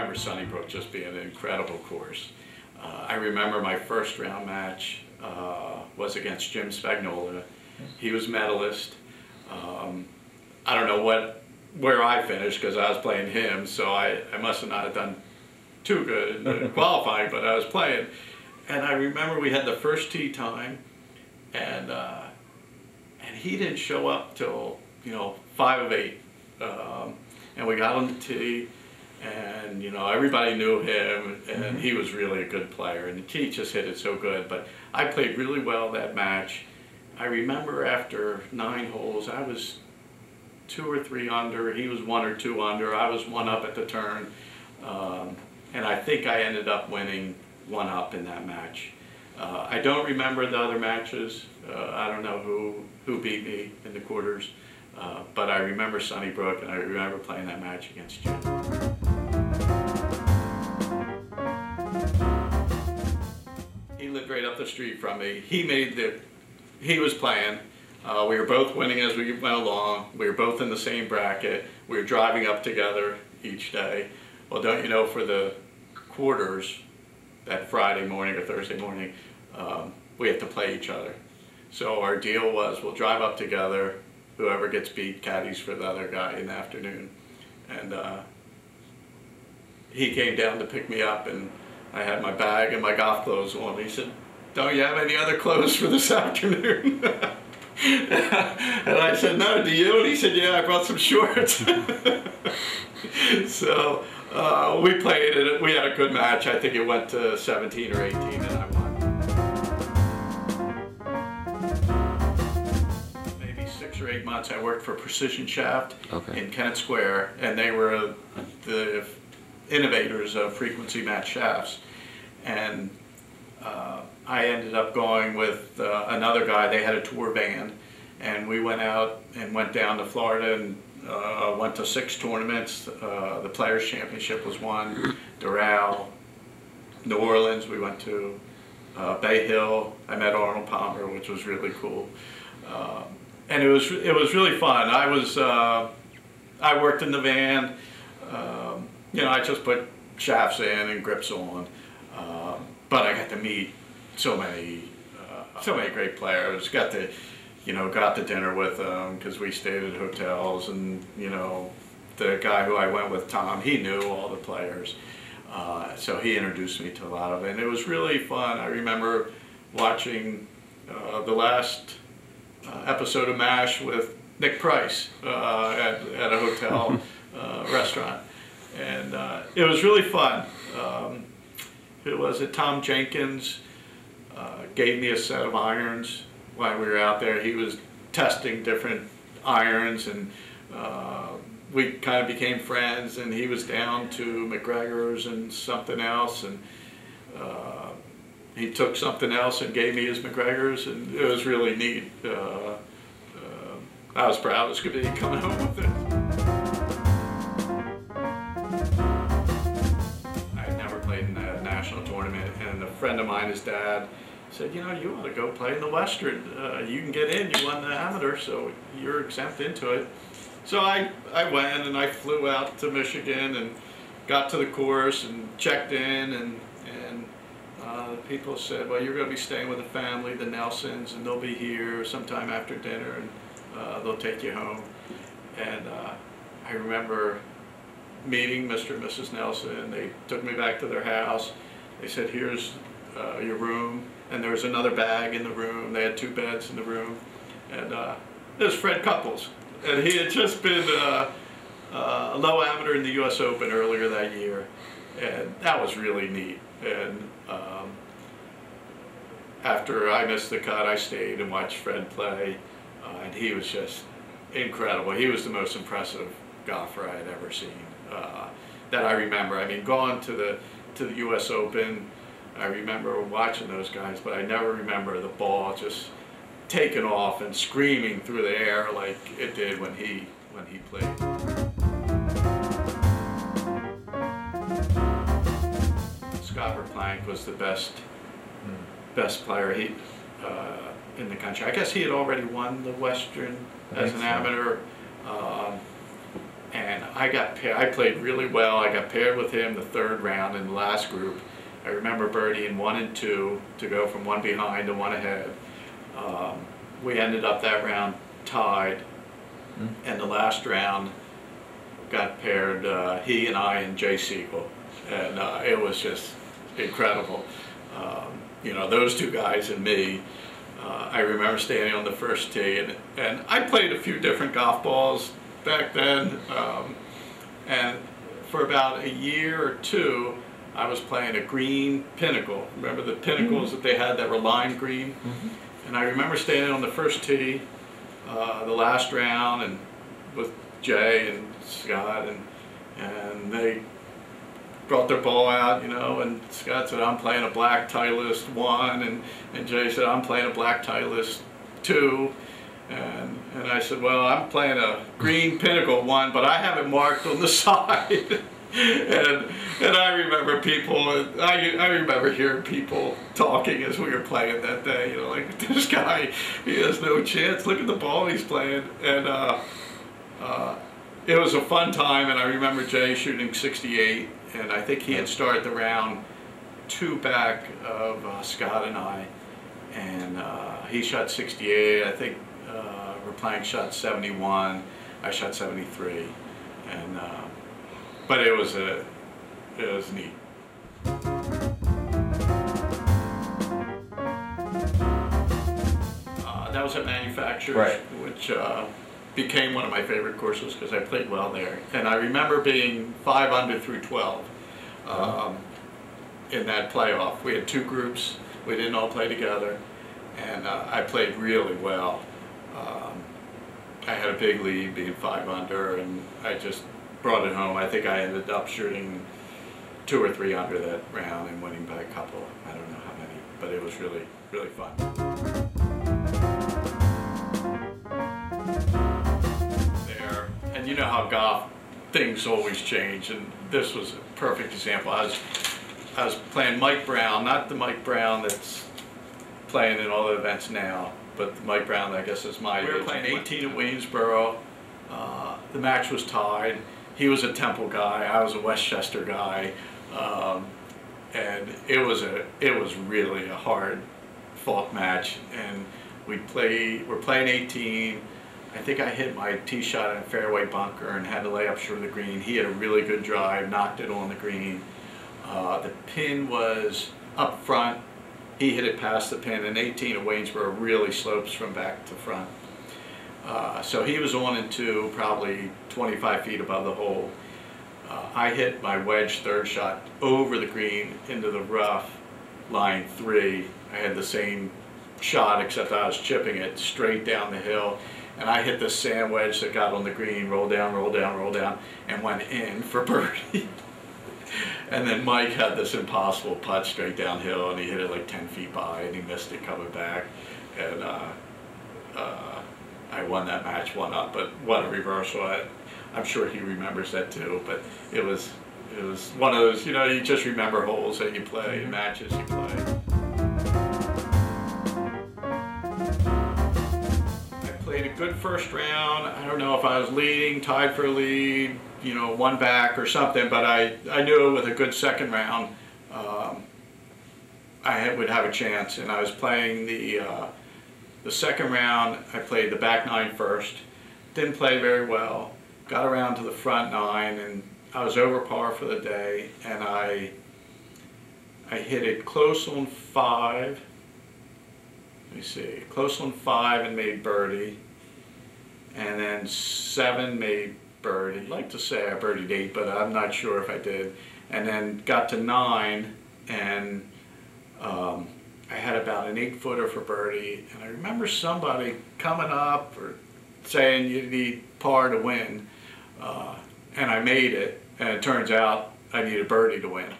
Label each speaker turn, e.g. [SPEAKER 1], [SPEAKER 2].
[SPEAKER 1] remember Sunnybrook just being an incredible course. I remember my first round match was against Jim Spagnola. He was medalist. I don't know where I finished because I was playing him, so I must have not done too good in qualifying, but I was playing. And I remember we had the first tee time, and he didn't show up till 5 of 8, and we got on the tee, and everybody knew him, and he was really a good player, and he just hit it so good. But I played really well that match. I remember after 9 holes, I was 2 or 3 under. He was 1 or 2 under. I was 1 up at the turn, and I think I ended up winning 1 up in that match. I don't remember the other matches. I don't know who beat me in the quarters, but I remember Sunnybrook, and I remember playing that match against Jim. He lived right up the street from me. He was playing. We were both winning as we went along. We were both in the same bracket. We were driving up together each day. Well, don't you know, for the quarters, that Friday morning or Thursday morning, we have to play each other. So our deal was we'll drive up together. Whoever gets beat caddies for the other guy in the afternoon. And he came down to pick me up, and I had my bag and my golf clothes on. He said, "Don't you have any other clothes for this afternoon?" And I said, "No, do you?" And he said, "Yeah, I brought some shorts." So we played it. We had a good match. I think it went to 17 or 18, and I won. Maybe 6 or 8 months I worked for Precision Shaft in Kennett Square, and they were the innovators of frequency match shafts. And I ended up going with another guy. They had a tour band, and we went out and went down to Florida and went to 6 tournaments. The Players Championship was one, Doral, New Orleans. We went to Bay Hill. I met Arnold Palmer, which was really cool, and it was really fun. I worked in the van. I just put shafts in and grips on, but I got to meet so many great players. Got to dinner with them because we stayed at hotels, and the guy who I went with, Tom, he knew all the players, so he introduced me to a lot of it, and it was really fun. I remember watching the last episode of MASH with Nick Price at a hotel restaurant, and it was really fun. It was Tom Jenkins gave me a set of irons while we were out there. He was testing different irons, and we kind of became friends, and he was down to McGregor's and something else, and he took something else and gave me his McGregor's, and it was really neat. I was proud as could be coming home with it. I had never played in a national tournament, and a friend of mine, his dad, said, "You ought to go play in the Western. You can get in. You won the amateur, so you're exempt into it." So I went, and I flew out to Michigan and got to the course and checked in, and people said, "Well, you're going to be staying with the family, the Nelsons, and they'll be here sometime after dinner, and they'll take you home." And I remember meeting Mr. and Mrs. Nelson. They took me back to their house. They said, "Here's your room." And there was another bag in the room. They had 2 beds in the room. And there's Fred Couples. And he had just been a low amateur in the U.S. Open earlier that year. And that was really neat. And after I missed the cut, I stayed and watched Fred play. And he was just incredible. He was the most impressive golfer I had ever seen that I remember. I mean, going to the U.S. Open, I remember watching those guys, but I never remember the ball just taking off and screaming through the air like it did when he played. Scott Verplank was the best player in the country. I guess he had already won the Western as an amateur. and I played really well. I got paired with him the third round in the last group. I remember birdieing 1 and 2 to go from 1 behind to 1 ahead. We ended up that round tied, and the last round got paired, he and I and Jay Siegel, and it was just incredible. You know, those two guys and me. I remember standing on the first tee, and I played a few different golf balls back then, and for about a year or two, I was playing a green pinnacle. Remember the pinnacles that they had that were lime green? And I remember standing on the first tee, the last round, and with Jay and Scott, and they brought their ball out, you know, and Scott said, I'm playing a black Titleist 1, and Jay said, I'm playing a black Titleist 2, and I said, well, I'm playing a green pinnacle 1, but I have it marked on the side. And I remember I remember hearing people talking as we were playing that day, you know, like, this guy, he has no chance, look at the ball he's playing. And it was a fun time, and I remember Jay shooting 68, and I think he had started the round 2 back of Scott and I, and he shot 68, I think Verplank shot 71, I shot 73, and but it was neat. That was at Manufacturers,
[SPEAKER 2] right,
[SPEAKER 1] which became one of my favorite courses because I played well there. And I remember being 5 under through 12 in that playoff. We had 2 groups. We didn't all play together, and I played really well. I had a big lead, being 5 under, and I just brought it home. I think I ended up shooting 2 or 3 under that round and winning by a couple. I don't know how many, but it was really, really fun. There, and you know how golf, things always change, and this was a perfect example. I was playing Mike Brown, not the Mike Brown that's playing in all the events now, but the Mike Brown, I guess, is my age. We were playing 18 at Waynesboro. The match was tied. He was a Temple guy, I was a Westchester guy, and it was really a hard fought match. And we're playing 18. I think I hit my tee shot in a fairway bunker and had to lay up short of the green. He had a really good drive, knocked it on the green. The pin was up front. He hit it past the pin, and 18 at Waynesboro really slopes from back to front. So he was on into probably 25 feet above the hole. I hit my wedge third shot over the green into the rough, line 3. I had the same shot except I was chipping it straight down the hill, and I hit the sand wedge that got on the green, rolled down, rolled down, rolled down, and went in for birdie. And then Mike had this impossible putt straight downhill, and he hit it like 10 feet by, and he missed it coming back. And I won that match 1-up, but what a reversal. I'm sure he remembers that too, but it was one of those, you know, you just remember holes that you play, and matches you play. I played a good first round. I don't know if I was leading, tied for a lead, you know, 1 back or something, but I knew with a good second round I would have a chance, and I was playing the second round. I played the back 9 first, didn't play very well, got around to the front 9, and I was over par for the day, and I hit it close on 5, let me see, close on 5 and made birdie, and then 7 made birdie. I'd like to say I birdied 8, but I'm not sure if I did, and then got to 9, and I had about an 8-footer for birdie, and I remember somebody coming up or saying you need par to win, and I made it, and it turns out I needed birdie to win.